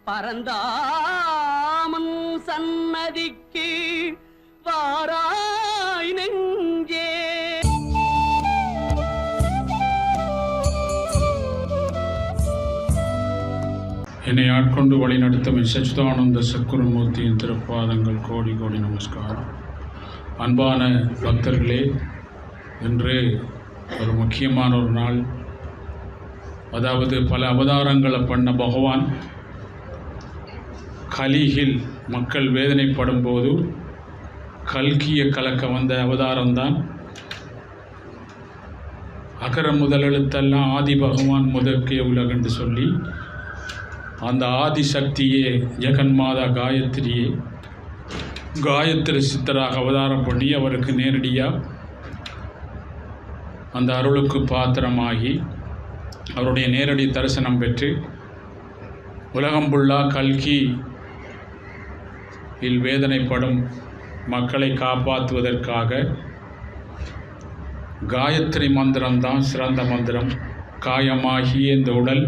பரந்தாமன் சன்னதிக்கு வாராய் நெஞ்சே. என்னை ஆட்கொண்டு வழிநடத்தும் சச்சிதானந்த சத்குருமூர்த்தியின் திருப்பாதங்கள் கோடி கோடி நமஸ்காரம். அன்பான பக்தர்களே, இன்று ஒரு முக்கியமான ஒரு நாள். அதாவது பல அவதாரங்களை பண்ண பகவான் கலியில் மக்கள் வேதனைப்படும் போது கல்கியை கலக்க வந்த அவதாரம்தான். அகர முதலெழுத்தெல்லாம் ஆதி பகவான் முதற்கே உலகென்று சொல்லி அந்த ஆதிசக்தியே ஜெகன்மாதா காயத்ரி சித்தராக அவதாரம் பண்ணி அவருக்கு நேரடியாக அந்த அருளுக்கு பாத்திரமாகி அவருடைய நேரடி தரிசனம் பெற்று உலகம் புல்லா கல்கி இல் வேதனைப்படும் மக்களை காப்பாற்றுவதற்காக காயத்ரி மந்திரம்தான் சிறந்த மந்திரம். காயமாகிய இந்த உடல்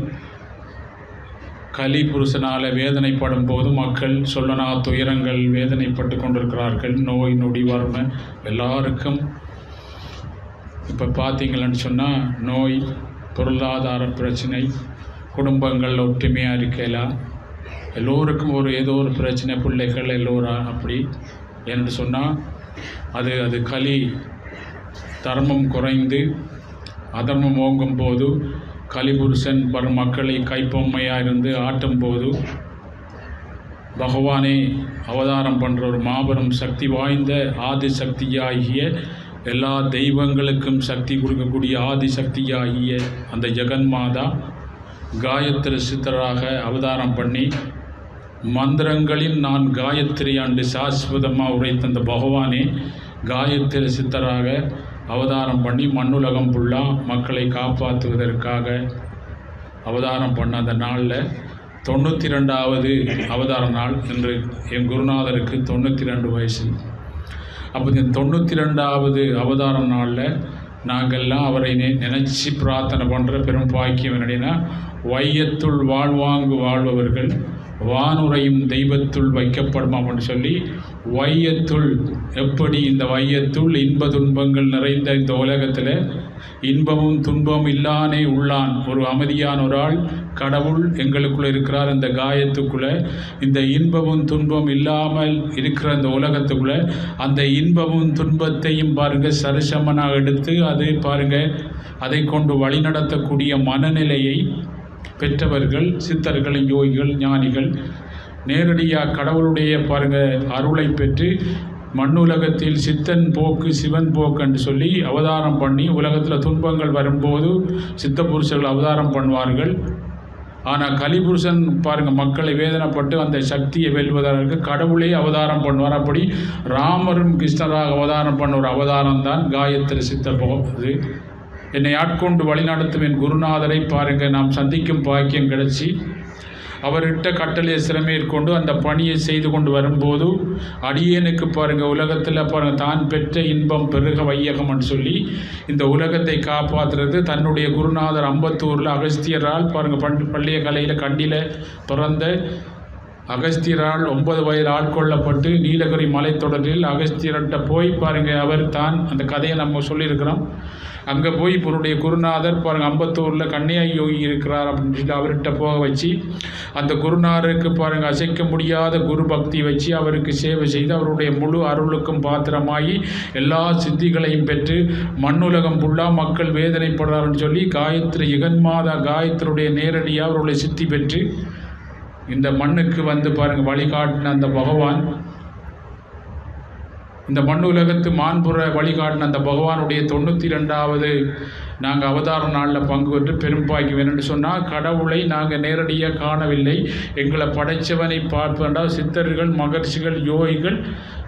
கலி புருஷனால் வேதனைப்படும் போது மக்கள் சொல்லனா துயரங்கள் வேதனைப்பட்டு கொண்டிருக்கிறார்கள். நோய் நொடி வறுமை எல்லாருக்கும் இப்போ பார்த்தீங்களன்னு சொன்னால் நோய், பொருளாதார பிரச்சனை, குடும்பங்கள் ஒற்றுமையாக இருக்கலாம், எல்லோருக்கும் ஏதோ ஒரு பிரச்சனை, பிள்ளைகள் எல்லோரும் அப்படி என்று சொன்னால் அது கலி தர்மம் குறைந்து அதர்மம் ஓங்கும் போது கலிபுருஷன் வரும் மக்களை கைப்பொம்மையாக இருந்து ஆட்டும் போது பகவானே அவதாரம் பண்ணுற ஒரு மாபெரும் சக்தி வாய்ந்த ஆதிசக்தியாகிய எல்லா தெய்வங்களுக்கும் சக்தி கொடுக்கக்கூடிய ஆதிசக்தியாகிய அந்த ஜெகன்மாதா காயத்ரி சித்தராக அவதாரம் பண்ணி மந்திரங்களில் நான் காயத்ரி ஆண்டு சாஸ்வதமாக உரைத்த அந்த பகவானே காயத்ரி சித்தராக அவதாரம் பண்ணி மண்ணுலகம் ஃபுல்லாக மக்களை காப்பாற்றுவதற்காக அவதாரம் பண்ண அந்த நாளில் 92வது அவதார நாள். என்று என் குருநாதருக்கு 92 வயசு. அப்போ இந்த 92வது அவதார நாளில் நாங்கள்லாம் அவரை நினச்சி பிரார்த்தனை பண்ணுற பெரும் பாக்கியம் என்னடினா, வையத்துள் வாழ்வாங்கு வாழ்பவர்கள் வானுரையும் தெய்வத்துள் வைக்கப்படும் அப்படின்னு சொல்லி, வையத்துள் எப்படி இந்த வையத்துள் இன்ப துன்பங்கள் நிறைந்த இந்த உலகத்தில் இன்பமும் துன்பமும் இல்லானே உள்ளான் ஒரு அமைதியான ஒரு ஆள் கடவுள் எங்களுக்குள்ளே இருக்கிறார். இந்த காயத்துக்குள்ளே இந்த இன்பமும் துன்பமும் இல்லாமல் இருக்கிற இந்த உலகத்துக்குள்ளே அந்த இன்பமும் துன்பத்தையும் பாருங்கள் சரிசமனாக எடுத்து அது பாருங்கள் அதை கொண்டு வழிநடத்தக்கூடிய மனநிலையை பெற்றவர்கள் சித்தர்கள், யோகிகள், ஞானிகள். நேரடியாக கடவுளுடைய பாருங்கள் அருளை பெற்று மண்ணுலகத்தில் சித்தன் போக்கு சிவன் போக்கு என்று சொல்லி அவதாரம் பண்ணி உலகத்தில் துன்பங்கள் வரும்போது சித்த புருஷர்கள் அவதாரம் பண்ணுவார்கள். ஆனால் கலிபுருஷன் பாருங்கள் மக்களை வேதனைப்பட்டு அந்த சக்தியை வெல்வதற்கு கடவுளே அவதாரம் பண்ணுவார். அப்படி ராமரும் கிருஷ்ணராக அவதாரம் பண்ண ஒரு அவதாரம் தான் காயத்ரி சித்தர் போகுது. என்னை ஆட்கொண்டு வழிநடத்தும் என் குருநாதரை பாருங்கள் நாம் சந்திக்கும் பாக்கியம் கிடச்சி அவர்கிட்ட கட்டளையை சிறமேற்கொண்டு அந்த பணியை செய்து கொண்டு வரும்போது அடியேனுக்கு பாருங்கள் உலகத்தில் பாருங்கள் தான் பெற்ற இன்பம் பெருக வையகம்னு சொல்லி இந்த உலகத்தை காப்பாற்றுறது தன்னுடைய குருநாதர் அம்பத்தூரில் அகஸ்தியரால் பாருங்கள் பள்ளிய கலையில் கண்டியில் பிறந்த அகஸ்தியரால் 9 வயது ஆட்கொள்ளப்பட்டு நீலகிரி மலைத்தொடரில் அகஸ்தியர்கிட்ட போய் பாருங்கள் அவர் தான் அந்த கதையை நம்ம சொல்லியிருக்கிறோம். அங்கே போய் இவருடைய குருநாதர் பாருங்கள் அம்பத்தூரில் கன்னியா யோகி இருக்கிறார் அப்படின்னு சொல்லி அவர்கிட்ட போக வச்சு அந்த குருநாதருக்கு பாருங்கள் அசைக்க முடியாத குரு பக்தி வச்சு அவருக்கு சேவை செய்து அவருடைய முழு அருளுக்கும் பாத்திரமாகி எல்லா சித்திகளையும் பெற்று மண்ணுலகம் ஃபுல்லாக மக்கள் வேதனைப்படுறாருன்னு சொல்லி காயத்ரி ஜெகன்மாதா காயத்ரியுடைய நேரடியாக அவருடைய சித்தி பெற்று இந்த மண்ணுக்கு வந்து பாருங்கள் வழிகாட்டின அந்த பகவான், இந்த மண் உலகத்து மாண்புற வழிகாட்டின அந்த பகவானுடைய 92வது நாங்கள் அவதார நாளில் பங்கு பெற்று பெரும்பாக்கி வேணும்னு சொன்னால் கடவுளை நாங்கள் நேரடியாக காணவில்லை. எங்களை படைத்தவனை பார்ப்பதா சித்தர்கள், மகர்ஷிகள், யோகிகள்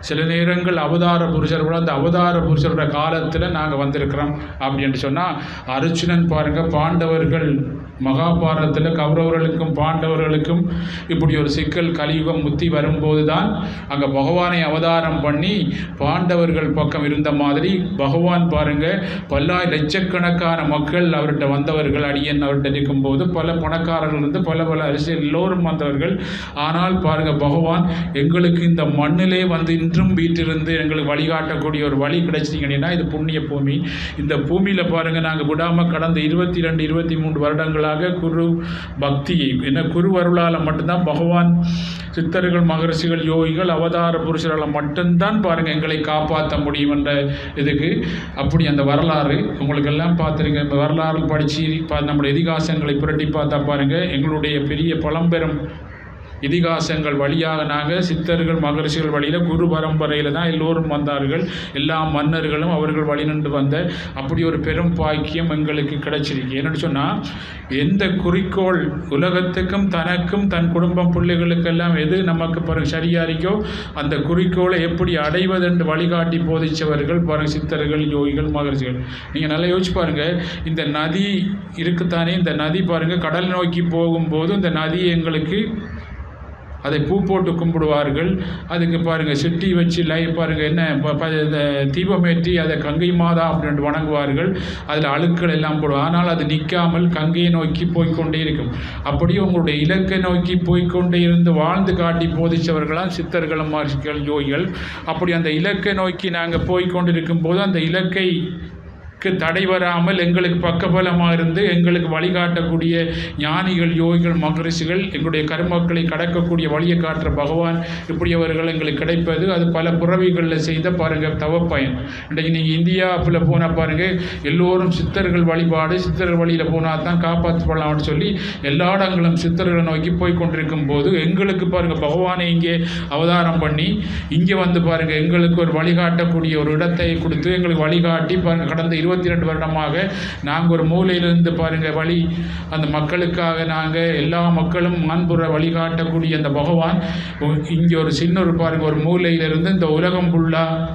சில நேரங்கள் அவதார புருஷர்கள் அந்த அவதார புருஷரோட காலத்தில் நாங்கள் வந்திருக்கிறோம் அப்படின்னு சொன்னால் அர்ஜுனன் பாருங்கள் பாண்டவர்கள் மகாபாரதத்தில் கௌரவர்களுக்கும் பாண்டவர்களுக்கும் இப்படி ஒரு சிக்கல் கலியுகம் முத்தி வரும்போது தான் அங்கே பகவானை அவதாரம் பண்ணி பாண்டவர்கள் பக்கம் இருந்த மாதிரி பகவான் பாருங்கள் லட்சக்கணக்கான மக்கள் அவர்கிட்ட வந்தவர்கள் அடியன் அவர்கிட்ட இருக்கும்போது பல பணக்காரர்கள் இருந்து பல அரசியல் எல்லோரும் வந்தவர்கள். ஆனால் பாருங்கள் பகவான் எங்களுக்கு இந்த மண்ணிலே வந்து இன்றும் வீட்டிலிருந்து எங்களுக்கு வழிகாட்டக்கூடிய ஒரு வழி கிடைச்சிங்கன்னா இது புண்ணிய பூமி. இந்த பூமியில் பாருங்கள் நாங்கள் விடாமல் கடந்த 22-23 வருடங்களாக குரு பக்தியை என்ன குரு அருளால் மட்டும்தான் பகவான் சித்தர்கள் மகரிஷிகள் யோகிகள் அவதார புருஷர்களால் மட்டும்தான் பாருங்கள் எங்களை காப்பாற்ற முடியும் என்ற இதுக்கு அப்படி அந்த வரலாறு உங்களுக்கெல்லாம் பார்த்துருங்க. இந்த வரலாறு படித்து நம்முடைய இதிகாசங்களை புரட்டி பார்த்தா பாருங்கள் எங்களுடைய பெரிய பழம்பெரும் இதிகாசங்கள் வழியாக நாங்கள் சித்தர்கள் மகரிஷிகள் வழியில் குரு பரம்பரையில் தான் எல்லோரும் வந்தார்கள். எல்லா மன்னர்களும் அவர்கள் வழி நின்று வந்த அப்படி ஒரு பெரும் பாக்கியம் எங்களுக்கு கிடைச்சிருக்கு. என்னென்னு சொன்னால் எந்த குறிக்கோள் உலகத்துக்கும் தனக்கும் தன் குடும்பம் பிள்ளைகளுக்கெல்லாம் எது நமக்கு பிறகு சரியாக இருக்கோ அந்த குறிக்கோளை எப்படி அடைவதென்று வழிகாட்டி போதிச்சவர்கள் பாருங்கள் சித்தர்கள் யோகிகள் மகரிஷிகள். நீங்கள் நல்லா யோசிச்சு பாருங்கள். இந்த நதி இருக்குத்தானே, இந்த நதி பாருங்கள் கடல் நோக்கி போகும்போது இந்த நதி எங்களுக்கு அதை பூ போட்டு கும்பிடுவார்கள். அதுக்கு பாருங்கள் சிட்டி வச்சு பாருங்கள் என்ன தீபமேற்றி அதை கங்கை மாதா அப்படின்ட்டு வணங்குவார்கள். அதில் அழுக்கள் எல்லாம் போடுவோம். ஆனால் அது நிற்காமல் கங்கையை நோக்கி போய்கொண்டே இருக்கும். அப்படியே உங்களுடைய இலக்கை நோக்கி போய்கொண்டே இருந்து வாழ்ந்து காட்டி போதிச்சவர்களாம் சித்தர்களும் மகரிஷிகள் யோகிகள். அப்படி அந்த இலக்கை நோக்கி நாங்கள் போய்கொண்டிருக்கும் போது அந்த இலக்கை தடை வராமல் எங்களுக்கு பக்கபலமாக இருந்து எங்களுக்கு வழிகாட்டக்கூடிய ஞானிகள் யோகிகள் மகரிஷிகள் எங்களுடைய கர்மக்களை கடக்கக்கூடிய வழியை காட்டுற பகவான் இப்படியவர்கள் எங்களுக்கு கிடைப்பது அது பல புறவிகளில் செய்த பாருங்கள் தவப்பயன். இன்றைக்கு நீங்கள் இந்தியாவில் போனால் பாருங்கள் எல்லோரும் சித்தர்கள் வழிபாடு சித்தர்கள் வழியில் போனால் தான் காப்பாற்றப்படலாம்னு சொல்லி எல்லா இடங்களும் சித்தர்களை நோக்கி போய் கொண்டிருக்கும் போது எங்களுக்கு பாருங்கள் பகவானை இங்கே அவதாரம் பண்ணி இங்கே வந்து பாருங்கள் எங்களுக்கு ஒரு வழிகாட்டக்கூடிய ஒரு இடத்தை கொடுத்து எங்களுக்கு வழிகாட்டி பாருங்கள் கடந்த 22 வருடமாக நாங்கள் ஒரு மூலையிலிருந்து பாருங்கள் வழி அந்த மக்களுக்காக நாங்கள் எல்லா மக்களும் மாண்புற வழிகாட்டக்கூடிய அந்த பகவான் இங்கே ஒரு சின்ன ஒரு பாருங்கள் ஒரு மூலையிலிருந்து இந்த உலகம் ஃபுல்லாக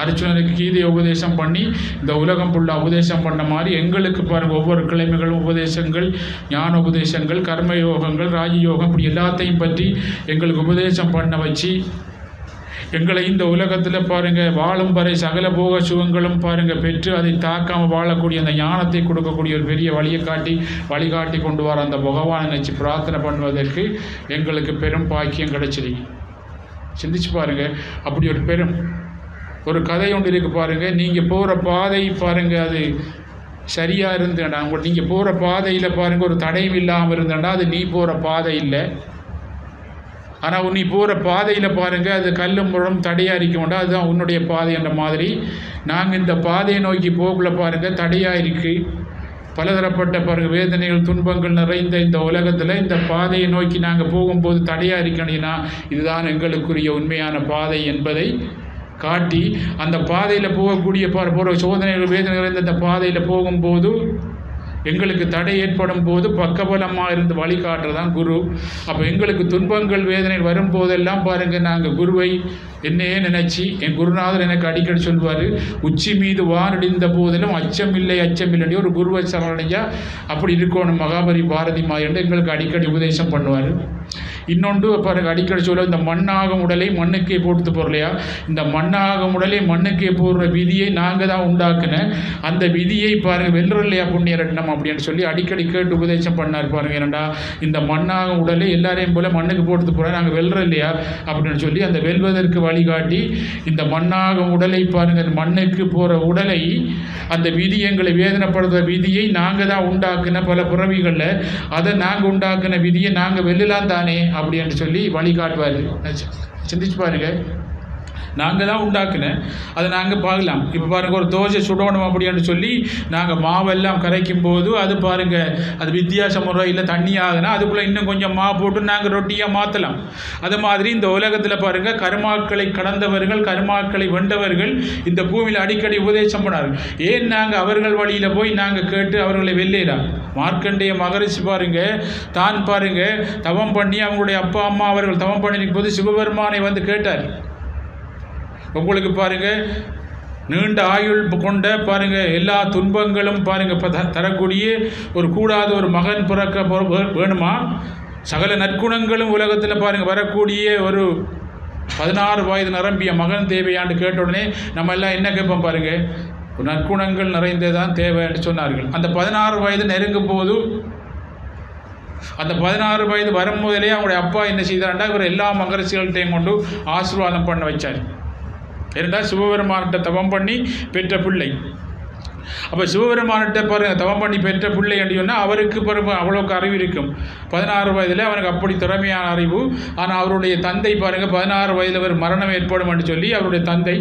அர்ஜுனனுக்கு கீதையை உபதேசம் பண்ணி இந்த உலகம் ஃபுல்லாக உபதேசம் பண்ண மாதிரி எங்களுக்கு பாருங்கள் ஒவ்வொரு கிழமைகளும் உபதேசங்கள் ஞான உபதேசங்கள் கர்மயோகங்கள் ராஜயோகம் இப்படி எல்லாத்தையும் பற்றி எங்களுக்கு உபதேசம் பண்ண வச்சு எங்களை இந்த உலகத்தில் பாருங்கள் வாழும் வரை சகல போக சுகங்களும் பாருங்கள் பெற்று அதை தாக்காமல் வாழக்கூடிய அந்த ஞானத்தை கொடுக்கக்கூடிய ஒரு பெரிய வழிகாட்டி கொண்டு வர அந்த பகவானை நினச்சி பிரார்த்தனை பண்ணுவதற்கு எங்களுக்கு பெரும் பாக்கியம் கிடைச்சிருக்கு. சிந்திச்சு பாருங்கள். அப்படி ஒரு பெரும் ஒரு கதை ஒன்று இருக்குது பாருங்கள். நீங்கள் போகிற பாதை பாருங்கள் அது சரியாக இருந்தேன்டா நீங்கள் போகிற பாதையில் பாருங்கள் ஒரு தடையும் இல்லாமல் இருந்தேன்டா அது நீ போகிற பாதை இல்லை. ஆனால் நீ போகிற பாதையில் பாருங்கள் அது கல்லும் முழும் தடையாக இருக்க வேண்டாம் அதுதான் உன்னுடைய பாதை என்ற மாதிரி நாங்கள் இந்த பாதையை நோக்கி போகல பாருங்கள் தடையாக இருக்குது. பலதரப்பட்ட பாருங்கள் வேதனைகள் துன்பங்கள் நிறைந்த இந்த உலகத்தில் இந்த பாதையை நோக்கி நாங்கள் போகும்போது தடையாக இருக்கணும்னா இதுதான் எங்களுக்குரிய உண்மையான பாதை என்பதை காட்டி அந்த பாதையில் போகக்கூடிய போகிற சோதனைகள் வேதனைகள் நிறைந்த இந்த பாதையில் போகும்போது எங்களுக்கு தடை ஏற்படும் போது பக்கபலமாக இருந்து வழிகாட்டுறதான் குரு. அப்போ எங்களுக்கு துன்பங்கள் வேதனை வரும்போதெல்லாம் பாருங்கள் நாங்கள் குருவை என்னையே நினச்சி என் குருநாதர் எனக்கு அடிக்கடி சொல்வார் உச்சி மீது வானடிந்த போதிலும் அச்சமில்லை அச்சமில்லை ஒரு குருவை சரணடைஞ்சா அப்படி இருக்கணும் மகாபலி பாரதி என்று எங்களுக்கு அடிக்கடி உபதேசம் பண்ணுவார். இன்னொன்று பாருங்கள் அடிக்கடி சொல்ல இந்த மண்ணாகும் உடலை மண்ணுக்கே போட்டு போடலையா இந்த மண்ணாகும் உடலை மண்ணுக்கே போடுற விதியை நாங்கள் தான் உண்டாக்குன அந்த விதியை பாருங்கள் வெல்றலையா புண்ணிய ரட்னம் அப்படின்னு சொல்லி அடிக்கடி கேட்டு உபதேசம் பண்ணார் பாருங்கள். ஏன்னா இந்த மண்ணாகும் உடலை எல்லாரையும் போல மண்ணுக்கு போட்டு போகிறோம் நாங்கள் வெல்ற இல்லையா அப்படின்னு சொல்லி அந்த வெல்வதற்கு வழிகாட்டி இந்த மண்ணாகும் உடலை பாருங்கள் மண்ணுக்கு போகிற உடலை அந்த விதி எங்களை வேதனைப்படுத்துகிற விதியை நாங்கள் தான் உண்டாக்குன பல புறவிகளில் அதை நாங்கள் உண்டாக்குன விதியை நாங்கள் வெல்லலாம் தானே அப்படின்னு சொல்லி வழிகாட்டுவார். சிந்திச்சு பாருங்கள். நாங்கள் தான் உண்டாக்குனேன் அதை நாங்கள் பார்க்கலாம். இப்போ பாருங்கள் ஒரு தோசை சுடணும் அப்படின்னு சொல்லி நாங்கள் மாவெல்லாம் கரைக்கும் போது அது பாருங்கள் அது வித்தியாச முறையில் தண்ணி ஆகுனா அதுக்குள்ளே இன்னும் கொஞ்சம் மாவு போட்டு நாங்கள் ரொட்டியாக மாற்றலாம். அது மாதிரி இந்த உலகத்தில் பாருங்கள் கர்மாக்களை கடந்தவர்கள் கர்மாக்களை வென்றவர்கள் இந்த பூமியில் அடிக்கடி உபதேசம் பண்ணார்கள். ஏன் நாங்கள் அவர்கள் வழியில் போய் நாங்கள் கேட்டு அவர்களை வெல்லேலாம். மார்க்கண்டேய மகரிஷி பாருங்கள் தான் பாருங்கள் தவம் பண்ணி அவங்களுடைய அப்பா அம்மா அவர்கள் தவம் பண்ணிருக்கும் போது சிவபெருமானை வந்து கேட்டார் உங்களுக்கு பாருங்கள் நீண்ட ஆயுள் கொண்ட பாருங்கள் எல்லா துன்பங்களும் பாருங்கள் தரக்கூடிய ஒரு கூடாத ஒரு மகன் பிறக்க வேணுமா? சகல நற்குணங்களும் உலகத்தில் பாருங்கள் வரக்கூடிய ஒரு 16 வயது நிரம்பிய மகன் தேவையான்னு கேட்ட உடனே நம்ம எல்லாம் என்ன கேட்போம் பாருங்கள், ஒரு நற்குணங்கள் நிறைந்ததான் தேவைன்னு சொன்னார்கள். அந்த 16 வயது நெருங்கும் போது, அந்த 16 வயது வரும் போதிலே அவங்களுடைய அப்பா என்ன செய்தார்டா, இவர் எல்லா மகரிஷிகள்கிட்டையும் கொண்டு ஆசீர்வாதம் பண்ண வச்சார். ஏனென்றால் சிவபெருமான்கிட்ட தவம் பண்ணி பெற்ற பிள்ளை. அப்போ சிவபெருமான்கிட்ட பாருங்கள் தவம் பண்ணி பெற்ற பிள்ளை என்று சொன்னால் அவருக்கு பாருங்க அவ்வளோக்கு அறிவு இருக்கும். 16 வயதில் அவனுக்கு அப்படி திறமையான அறிவு. ஆனால் அவருடைய தந்தை பாருங்கள் 16 வயதில் அவர் மரணம் ஏற்படும் என்று சொல்லி அவருடைய தந்தை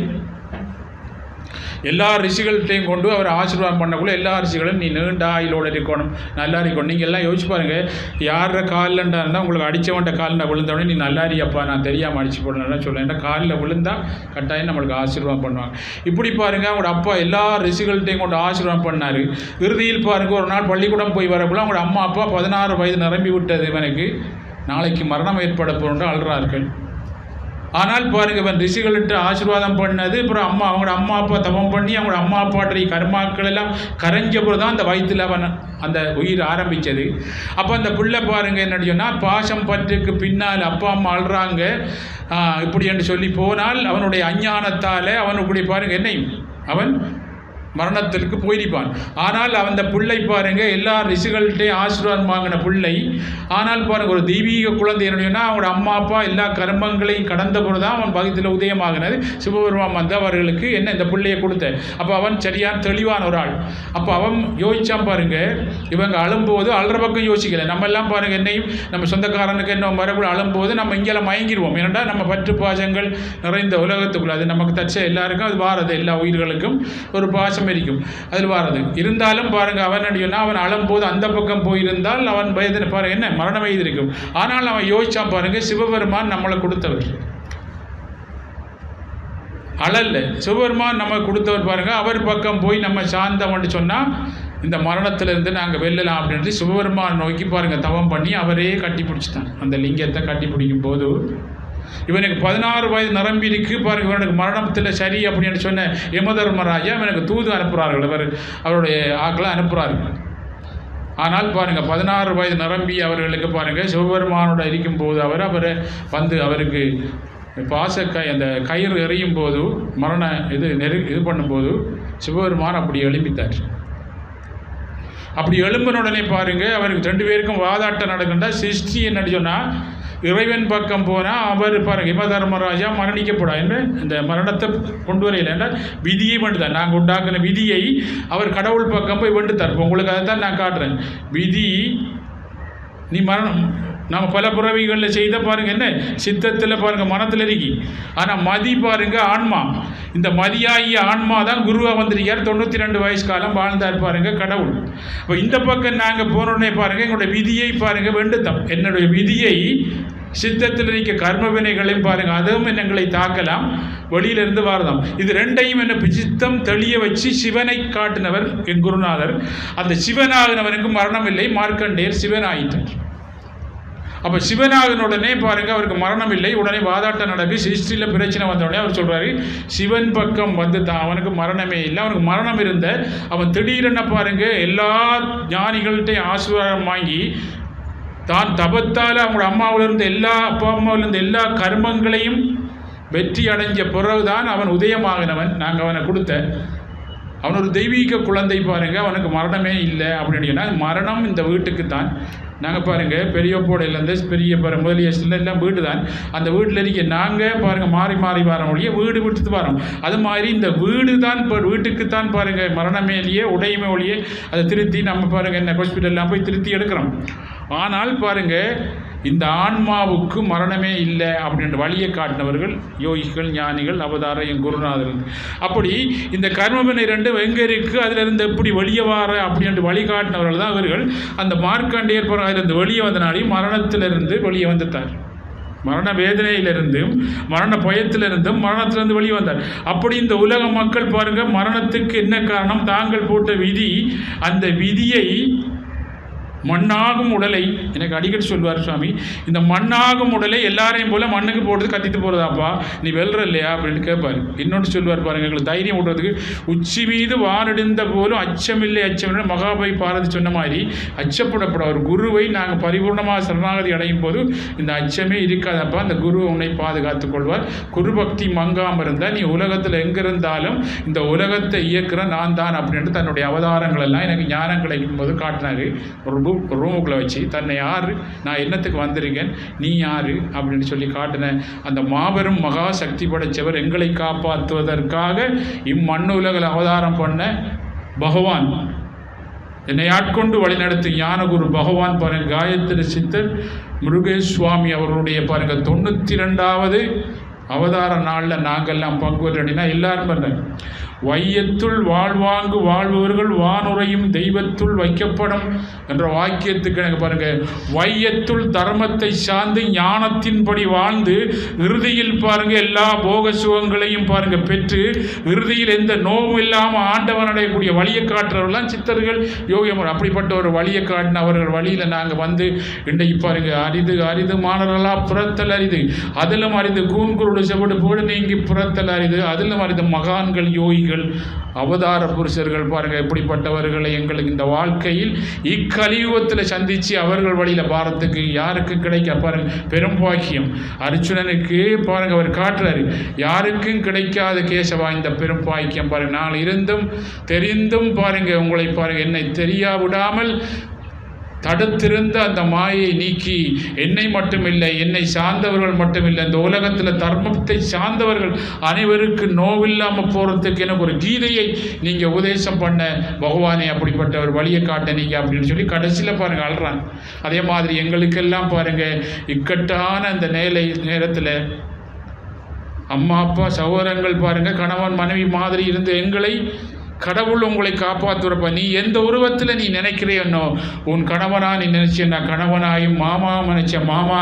எல்லா ரிஷிகள்கிட்டையும் கொண்டு அவர் ஆசீர்வாதம் பண்ணக்குள்ள எல்லா ரிஷிகளும் நீ நீண்ட ஆயுளோடு இருக்கணும், நல்லா இருக்கணும். நீங்கள் எல்லாம் யோசிச்சு பாருங்கள், யார காலில்ண்டா இருந்தால் உங்களுக்கு அடித்தவன்ட்ட காலில் விழுந்தவொடனே நீ நல்லா இருப்பா, நான் தெரியாமல் அடிச்சு போடணும்னு சொல்லுவேன். ஏன்னா காலில் விழுந்தால் கட்டாயம் நம்மளுக்கு ஆசீர்வாதம் பண்ணுவாங்க. இப்படி பாருங்கள் அவங்களோட அப்பா எல்லா ரிஷிகள்கிட்டையும் கொண்டு ஆசீர்வாதம் பண்ணார். இறுதியில் பாருங்கள் ஒரு நாள் பள்ளிக்கூடம் போய் வரப்போல அவங்களோட அம்மா அப்பா 16 வயது நிரம்பி விட்டது இவனுக்கு, நாளைக்கு மரணம் ஏற்பட போன்று அழுறார்கள். ஆனால் பாருங்கள் இவன் ரிஷிகள்கிட்ட ஆசீர்வாதம் பண்ணது அப்புறம் அவங்களோட அம்மா அப்பா தவம் பண்ணி அவங்களோட அம்மா அப்பாட்டுடைய கர்மாக்கள் எல்லாம் கரைஞ்ச போது தான் அந்த வயிற்றில் அவன் அந்த உயிர் ஆரம்பித்தது. அப்போ அந்த பிள்ளை பாருங்கள் என்னன்னு சொன்னால் பாசம் பற்றுக்கு பின்னால் அப்பா அம்மா அழுறாங்க இப்படி என்று சொல்லி போனால் அவனுடைய அஞ்ஞானத்தால் அவனுடைய பாருங்கள் என்னையும் அவன் மரணத்திற்கு போயிருப்பான். ஆனால் அந்த பிள்ளை பாருங்கள் எல்லா ரிஷிகள்கிட்டையும் ஆசீர்வாதம் வாங்கின பிள்ளை. ஆனால் பாருங்கள் ஒரு தெய்வீக குழந்தை என்னன்னா அவனோட அம்மா அப்பா எல்லா கர்மங்களையும் கடந்த பொழுது தான் அவன் பகத்தில் உதயமாகினது. சிவபெருமான் வந்து அவர்களுக்கு என்ன இந்த பிள்ளையை கொடுத்த. அப்போ அவன் சரியான தெளிவான ஒரு ஆள். அப்போ அவன் யோசிச்சான் பாருங்கள், இவங்க அழும்போது அழுற பக்கம் யோசிக்கலை. நம்ம எல்லாம் பாருங்கள் என்னையும் நம்ம சொந்தக்காரனுக்கு என்ன வரக்கூட அழும்போது நம்ம இங்கெல்லாம் மயங்கிடுவோம். ஏன்னா நம்ம பற்று பாசங்கள் நிறைந்த உலகத்துக்குள்ள அது நமக்கு தச்ச எல்லாருக்கும் அது வாரது, எல்லா உயிர்களுக்கும் ஒரு பாசம் இருக்கும் அதில் வாரது. இருந்தாலும் பாருங்க அவன் அடினா அவன் அழும்போது அந்த பக்கம் போயிருந்தால் அவன் பயத்தில் பாருங்க என்ன மரணம் எழுதியிருக்கும். ஆனால் அவன் யோசிச்சான் பாருங்க, சிவபெருமான் நம்மளை கொடுத்தவர் அழல்ல, சிவபெருமான் நம்ம கொடுத்தவர் பாருங்க. அவர் பக்கம் போய் நம்ம சாந்தம் சொன்னால் இந்த மரணத்திலிருந்து நாங்கள் வெல்லலாம் அப்படின்ட்டு சிவபெருமான் நோக்கி பாருங்க தவம் பண்ணி அவரே கட்டி பிடிச்சிட்டான். அந்த லிங்கத்தை கட்டி பிடிக்கும் போது இவனுக்கு 16 வயது நிரம்பி இருக்கு பாருங்க. இவனுக்கு மரணத்தில் சரி அப்படின்னு சொன்ன யமதர்மராஜா இவனுக்கு தூது அனுப்புகிறார்கள், அவருடைய ஆக்களை அனுப்புகிறார்கள். ஆனால் பாருங்கள் 16 வயது நிரம்பி அவர்களுக்கு பாருங்கள் சிவபெருமானோட இருக்கும்போது அவரை வந்து அவருக்கு அந்த கயிறு எறியும் போது மரண இது பண்ணும்போது சிவபெருமான் அப்படி எழுப்பித்தார். அப்படி எழும்பின உடனே பாருங்கள் அவருக்கு 2 பேருக்கும் வாதாட்டம் நடக்கின்ற சிருஷ்டி என்ன சொன்னால் இறைவன் பக்கம் போனால் அவர் பாருங்கள் யமதர்மராஜா மரணிக்கப்படா என்று இந்த மரணத்தை கொண்டு வரையில் என்றால் விதியை வேண்டுதான். நாங்கள் உண்டாக்குன விதியை அவர் கடவுள் பக்கம் போய் வேண்டுத்தார். உங்களுக்கு அதை தான் நான் காட்டுறேன். விதி நீ மரணம் நம்ம பல புறவிகளில் செய்த பாருங்கள் என்ன சித்தத்தில் பாருங்கள் மனத்தில் இருக்கி. ஆனால் மதி பாருங்கள் ஆன்மா, இந்த மதியாகிய ஆன்மா தான் குருவாக வந்திருக்கார். 92 வயசு காலம் வாழ்ந்தார் பாருங்கள் கடவுள். இப்போ இந்த பக்கம் நாங்கள் போனோடனே பாருங்கள் எங்களுடைய விதியை பாருங்கள் வேண்டுத்தம். என்னுடைய விதியை சித்தத்தில் இருக்க கர்ம வினைகளையும் பாருங்கள் அதுவும் எங்களை தாக்கலாம், வெளியிலிருந்து வாரதாம். இது ரெண்டையும் என்ன சித்தம் தெளிய வச்சு சிவனை காட்டினவர் என் குருநாதர். அந்த சிவனாகினவனுக்கு மரணம் இல்லை, மார்க்கண்டேயர் சிவனாயிட்டார். அப்போ சிவனாகனுடனே பாருங்கள் அவருக்கு மரணம் இல்லை. உடனே வாதாட்டம் நடக்கு, சிருஷ்டியில் பிரச்சனை வந்தவுடனே அவர் சொல்கிறாரு சிவன் பக்கம் வந்து தான் அவனுக்கு மரணமே இல்லை. அவனுக்கு மரணம் இருந்த அவன் திடீரென பாருங்கள் எல்லா ஞானிகள்கிட்டையும் ஆசீர்வாதம் வாங்கி தான் தபத்தால் அவங்களோட அம்மாவிலிருந்து எல்லா அப்பா அம்மாவிலிருந்து எல்லா கர்மங்களையும் வெற்றி அடைஞ்ச பிறகுதான் அவன் உதயமாகினவன். நாங்கள் அவனை கொடுத்த அவன் ஒரு தெய்வீக குழந்தை பாருங்கள், அவனுக்கு மரணமே இல்லை அப்படின்னா மரணம் இந்த வீட்டுக்கு தான். நாங்கள் பாருங்கள் பெரியப்போடையிலேருந்து பெரிய முதலியஸ்டில் எல்லாம் வீடு தான். அந்த வீட்டில் இருக்க நாங்கள் பாருங்கள் மாறி மாறி வரோம் ஒழிய வீடு விட்டு வரோம். அது மாதிரி இந்த வீடு தான் இப்போ வீட்டுக்கு தான் பாருங்கள் மரணமே இல்லையே உடையுமே ஒழிய அதை திருத்தி நம்ம பாருங்கள் என்ன ஹாஸ்பிட்டல்லாம் போய் திருத்தி எடுக்கிறோம். ஆனால் பாருங்கள் இந்த ஆன்மாவுக்கு மரணமே இல்லை அப்படின்ற வழியை காட்டினவர்கள் யோகிகள், ஞானிகள், அவதார என் குருநாதர்கள். அப்படி இந்த கர்மவினை ரெண்டும் எங்கே இருக்குது, அதிலிருந்து எப்படி வெளியே வார அப்படின்ட்டு வழிகாட்டினவர்கள் தான் அவர்கள். அந்த மார்க்கண்டேயர் அதிலிருந்து வெளியே வந்தனாலையும் மரணத்திலிருந்து வெளியே வந்துட்டார். மரண வேதனையிலிருந்தும் மரண பயத்திலிருந்தும் மரணத்திலிருந்து வெளியே வந்தார். அப்படி இந்த உலக மக்கள் பாருங்கள் மரணத்துக்கு என்ன காரணம், தாங்கள் போட்ட விதி. அந்த விதியை மண்ணாகும் உடலை எனக்கு அடிக்கடி சொல்வார் சுவாமி, இந்த மண்ணாகும் உடலை எல்லாரையும் போல மண்ணுக்கு போடுறது கத்திட்டு போகிறதாப்பா, நீ வெல்ற இல்லையா அப்படின்னு கேட்பார். இன்னொன்று சொல்வார் பாருங்கள், எங்களுக்கு தைரியம் விடுறதுக்கு, உச்சி மீது வானிடுந்த போலும் அச்சமில்லை அச்சமில்லை மகாபை பாரதி சொன்ன மாதிரி அச்சப்படப்பட ஒரு குருவை நாங்கள் பரிபூர்ணமாக சரணாகதி அடையும் போது இந்த அச்சமே இருக்காதப்பா, அந்த குரு உன்னை பாதுகாத்துக் கொள்வார். குரு பக்தி மங்காமல் இருந்தால் நீ உலகத்தில் எங்கே இருந்தாலும் இந்த உலகத்தை இயக்குற நான் தான் அப்படின்ட்டு தன்னுடைய அவதாரங்கள் எல்லாம் எனக்கு ஞானம் கிடைக்கும் போது காட்டினாரு. ஒரு ரூமுக்குள்ளே வச்சு தன்னை யார், நான் என்னத்துக்கு வந்திருக்கேன், நீ யார் அப்படின்னு சொல்லி காட்டின அந்த மாபெரும் மகா சக்தி படைத்தவர், எங்களை காப்பாற்றுவதற்காக இம்மண்ணுலகில் அவதாரம் பண்ண பகவான், என்னை ஆட்கொண்டு வழிநடத்தி ஞானகுரு பகவான் பாருங்கள், காயத்ரி சித்தர் முருகேஷ் சுவாமி அவர்களுடைய பாருங்கள் 92வது அவதார நாளில் நாங்கள்லாம் பங்குவற்றினா எல்லாரும் பண்ண வையத்துள் வாழ்வாங்கு வாழ்பவர்கள் வானுரையும் தெய்வத்துள் வைக்கப்படும் என்ற வாக்கியத்துக்கு எனக்கு பாருங்கள், வையத்துள் தர்மத்தை சார்ந்து ஞானத்தின்படி வாழ்ந்து இறுதியில் பாருங்கள் எல்லா போக சுகங்களையும் பாருங்கள் பெற்று இறுதியில் எந்த நோவும் இல்லாமல் ஆண்டவன் அடையக்கூடிய வழியை காட்டுறவர்கள்லாம் சித்தர்கள் யோகியமர். அப்படிப்பட்ட ஒரு வழியை காட்டின அவர்கள் வழியில் நாங்கள் வந்து இன்றைக்கு பாருங்கள் அரிது அரிது மாணவர்களாக புறத்தல் அரிது, அதிலும் அரிது கூன்குருடு செவடு போடு நீங்கி புறத்தல் அரிது, அதிலும் அரிது மகான்கள் யோகிகள் அவதார புருஷர்கள் பாருங்கள் எப்படிப்பட்டவர்களை எங்களுக்கு இந்த வாழ்க்கையில் இக்கலியுகத்தில் சந்தித்து அவர்கள் வழியில் பாரத்துக்கு யாருக்கு கிடைக்க பாருங்கள் பெரும் பாக்கியம். அர்ச்சுனனுக்கு பாருங்கள் அவர் காட்டுறாரு, யாருக்கும் கிடைக்காத கேசவா இந்த பெரும் பாக்கியம் பாருங்கள், நான் இருந்தும் தெரிந்தும் பாருங்கள் உங்களை பாருங்கள் என்னை தெரியா விடாமல் தடுத்திருந்த அந்த மாயை நீக்கி என்னை மட்டுமில்லை என்னை சார்ந்தவர்கள் மட்டுமில்லை இந்த உலகத்தில் தர்மத்தை சார்ந்தவர்கள் அனைவருக்கு நோவில்லாமல் போகிறதுக்கு எனக்கு ஒரு கீதையை நீங்கள் உபதேசம் பண்ண பகவானே, அப்படிப்பட்ட ஒரு வழியை காட்ட நீங்கள் அப்படின்னு சொல்லி கடைசியில் பாருங்கள் அழுறாங்க. அதே மாதிரி எங்களுக்கெல்லாம் பாருங்கள் இக்கட்டான அந்த நேரத்தில் அம்மா அப்பா சகோதரங்கள் பாருங்கள் கணவன் மனைவி மாதிரி இருந்து எங்களை கடவுள் உங்களை காப்பாற்றுறப்ப நீ எந்த உருவத்தில் நீ நினைக்கிறேன்னோ உன் கணவனா நீ நினைச்சேன்னா கணவனாயும் மாமா நினைச்ச மாமா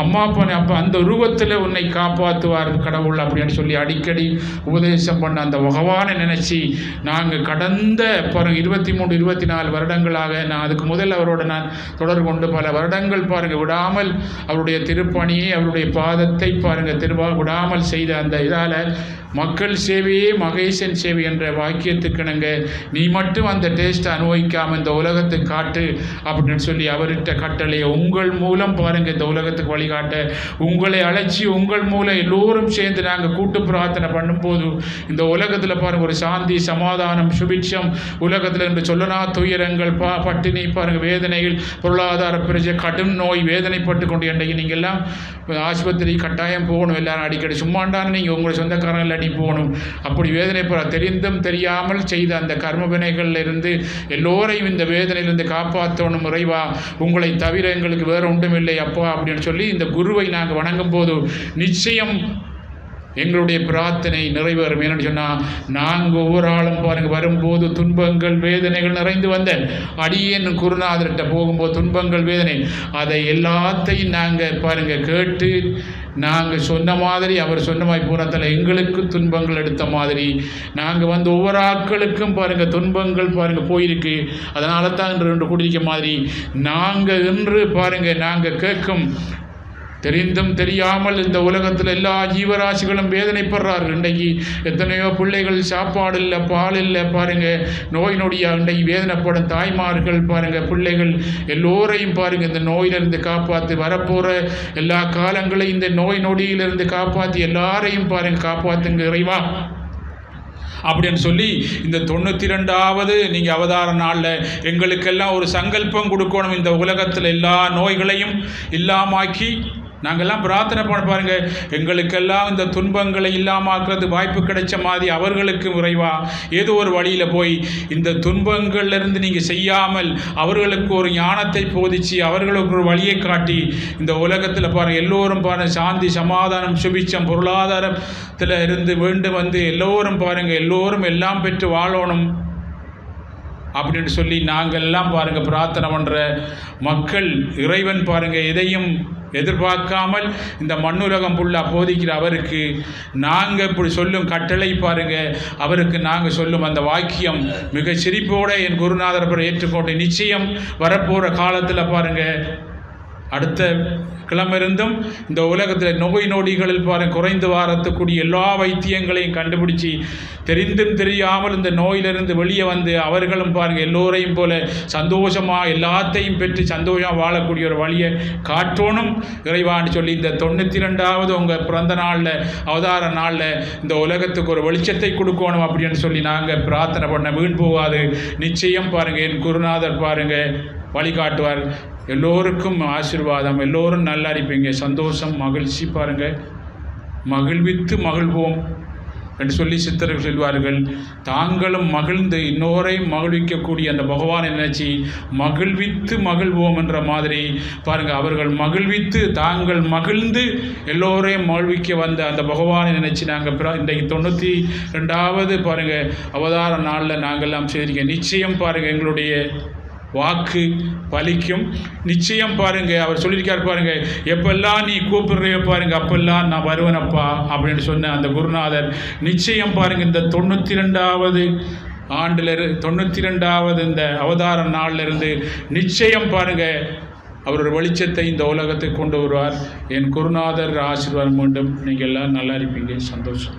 அம்மா அப்பா அந்த உருவத்தில் உன்னை காப்பாற்றுவார் கடவுள் அப்படின்னு சொல்லி அடிக்கடி உபதேசம் பண்ண அந்த பகவானை நினச்சி நாங்கள் கடந்த 23-24 வருடங்களாக நான் அதுக்கு முதல் அவரோட நான் தொடர்பு கொண்டு பல வருடங்கள் பாருங்கள் விடாமல் அவருடைய திருப்பணியை அவருடைய பாதத்தை பாருங்கள் விடாமல் செய்த அந்த இதால் மக்கள் சேவையே மகேசன் சேவை என்ற வாக்கியத்துக்கிணங்க நீ மட்டும் அந்த டேஸ்ட்டை அனுபவிக்காமல் இந்த உலகத்துக்கு காட்டு அப்படின்னு சொல்லி அவர்கிட்ட கட்டளையை உங்கள் மூலம் பாருங்கள் இந்த உலகத்துக்கு வழிகாட்ட உங்களை அழைச்சி உங்கள் மூலம் எல்லோரும் சேர்ந்து நாங்கள் கூட்டு பிரார்த்தனை பண்ணும்போது இந்த உலகத்தில் பாருங்கள் ஒரு சாந்தி சமாதானம் சுபிட்சம் உலகத்தில் என்று சொல்லனா துயரங்கள் பட்டினி பாருங்கள் வேதனைகள் பொருளாதார பிரச்சனை கடும் நோய் வேதனைப்பட்டு கொண்டு இன்றைக்கு நீங்கள் எல்லாம் ஆஸ்பத்திரி கட்டாயம் போகணும், எல்லாரும் அடிக்கடி சும்மாண்டான்னு நீங்கள் உங்களை சொந்தக்காரங்கள் போகணும். அப்படி வேதனை தெரிந்தும் தெரியாமல் செய்த அந்த கர்ம வினைகளில் இருந்து எல்லோரையும் இந்த வேதனையிலிருந்து காப்பாற்றணும் இறைவா, உங்களை தவிர எங்களுக்கு வேறு ஒன்றுமில்லை அப்பா அப்படின்னு சொல்லி இந்த குருவை நாங்கள் வணங்கும் போது நிச்சயம் எங்களுடைய பிரார்த்தனை நிறைவேறும். ஏன்னு சொன்னால் நாங்கள் ஒவ்வொரு ஆளும் பாருங்கள் வரும்போது துன்பங்கள் வேதனைகள் நிறைந்து வந்த அடியேன் குருநாதர்கிட்ட போகும்போது துன்பங்கள் வேதனை அதை எல்லாத்தையும் நாங்கள் பாருங்கள் கேட்டு நாங்கள் சொன்ன மாதிரி அவர் சொன்ன மாதிரி பூரத்தில் எங்களுக்கு துன்பங்கள் எடுத்த மாதிரி நாங்கள் வந்து ஒவ்வொரு ஆட்களுக்கும் பாருங்கள் துன்பங்கள் பாருங்கள் போயிருக்கு. அதனால தான் இன்று குடிக்க மாதிரி நாங்கள் இன்று பாருங்கள் நாங்கள் கேட்கும் தெரிந்தும் தெரியாமல் இந்த உலகத்தில் எல்லா ஜீவராசிகளும் வேதனைப்படுறார்கள். இன்றைக்கு எத்தனையோ பிள்ளைகள் சாப்பாடு இல்லை பால் இல்லை பாருங்கள் நோய் நொடியாக இன்றைக்கு வேதனைப்படும் தாய்மார்கள் பாருங்கள் பிள்ளைகள் எல்லோரையும் பாருங்கள் இந்த நோயிலிருந்து காப்பாற்றி வரப்போகிற எல்லா காலங்களையும் இந்த நோய் நொடியிலிருந்து காப்பாற்றி எல்லாரையும் பாருங்கள் காப்பாற்றுங்க இறைவா அப்படின்னு சொல்லி இந்த 92வது நீங்கள் அவதார நாளில் எங்களுக்கெல்லாம் ஒரு சங்கல்பம் கொடுக்கணும். இந்த உலகத்தில் எல்லா நோய்களையும் இல்லாமாக்கி நாங்கள்லாம் பிரார்த்தனை பண்ண பாருங்கள் எங்களுக்கெல்லாம் இந்த துன்பங்களை இல்லாமாக்குறது வாய்ப்பு கிடைச்ச மாதிரி அவர்களுக்கு விரைவா ஏதோ ஒரு வழியில் போய் இந்த துன்பங்கள்லேருந்து நீங்கள் செய்யாமல் அவர்களுக்கு ஒரு ஞானத்தை போதிச்சு அவர்களுக்கு ஒரு வழியை காட்டி இந்த உலகத்தில் பாருங்கள் எல்லோரும் பாருங்கள் சாந்தி சமாதானம் சுபிச்சம் பொருளாதாரத்தில் இருந்து மீண்டும் வந்து எல்லோரும் பாருங்கள் எல்லோரும் எல்லாம் பெற்று வாழணும் அப்படின்னு சொல்லி நாங்கள் எல்லாம் பாருங்கள் பிரார்த்தனை பண்ணுற மக்கள் இறைவன் பாருங்கள் எதையும் எதிர்பார்க்காமல் இந்த மண்ணுலகம் ஃபுல்லாக போதிக்கிற அவருக்கு நாங்கள் இப்படி சொல்லும் கட்டளை பாருங்க, அவருக்கு நாங்கள் சொல்லும் அந்த வாக்கியம் மிக சிரிப்போடு என் குருநாதர் ஏற்றுக்கொண்டு நிச்சயம் வரப்போகிற காலத்தில் பாருங்க, அடுத்த கிழமை இருந்தும் இந்த உலகத்தில் நோய் நொடிகளில் பாருங்க குறைந்து வாரத்துக்கூடிய எல்லா வைத்தியங்களையும் கண்டுபிடிச்சி தெரிந்தும் தெரியாமல் இந்த நோயிலிருந்து வெளியே வந்து அவர்களும் பாருங்கள் எல்லோரையும் போல சந்தோஷமாக எல்லாத்தையும் பெற்று சந்தோஷமாக வாழக்கூடிய ஒரு வழியை காட்டோனும் இறைவான்னு சொல்லி இந்த 92வது உங்கள் பிறந்த நாளில் அவதார நாளில் இந்த உலகத்துக்கு ஒரு வெளிச்சத்தை கொடுக்கணும் அப்படின்னு சொல்லி நாங்கள் பிரார்த்தனை பண்ண வீண் போகாது. நிச்சயம் பாருங்கள் என் குருநாதர் பாருங்கள் வழிகாட்டுவார். எல்லோருக்கும் ஆசீர்வாதம், எல்லோரும் நல்லா இருப்பீங்க, சந்தோஷம் மகிழ்ச்சி பாருங்கள், மகிழ்வித்து மகிழ்வோம் என்று சொல்லி சித்தர்கள் சொல்வார்கள். தாங்களும் மகிழ்ந்து இன்னோரையும் மகிழ்விக்கக்கூடிய அந்த பகவானை நினைச்சி மகிழ்வித்து மகிழ்வோம் என்ற மாதிரி பாருங்கள், அவர்கள் மகிழ்வித்து தாங்கள் மகிழ்ந்து எல்லோரையும் மகிழ்விக்க வந்த அந்த பகவானை நினைச்சு நாங்கள் இன்றைக்கு 92வது பாருங்கள் அவதார நாளில் நாங்கள் எல்லாம் செய்திருக்கோம். நிச்சயம் பாருங்கள் எங்களுடைய வாக்கு பலிக்கும். நிச்சயம் பாருங்க, அவர் சொல்லியிருக்கார் பாருங்க, எப்பெல்லாம் நீ கூப்பிடுறைய பாருங்க அப்பெல்லாம் நான் வருவனப்பா அப்படின்னு சொன்ன அந்த குருநாதர் நிச்சயம் பாருங்க இந்த 92வது ஆண்டில் 92வது இந்த அவதார நாளில் இருந்து நிச்சயம் பாருங்க அவர் ஒரு வெளிச்சத்தை இந்த உலகத்துக்கு கொண்டு வருவார். என் குருநாதர் ஆசீர்வாதம் வேண்டும். நீங்கள் எல்லாம் நல்லா இருப்பீங்க, சந்தோஷம்.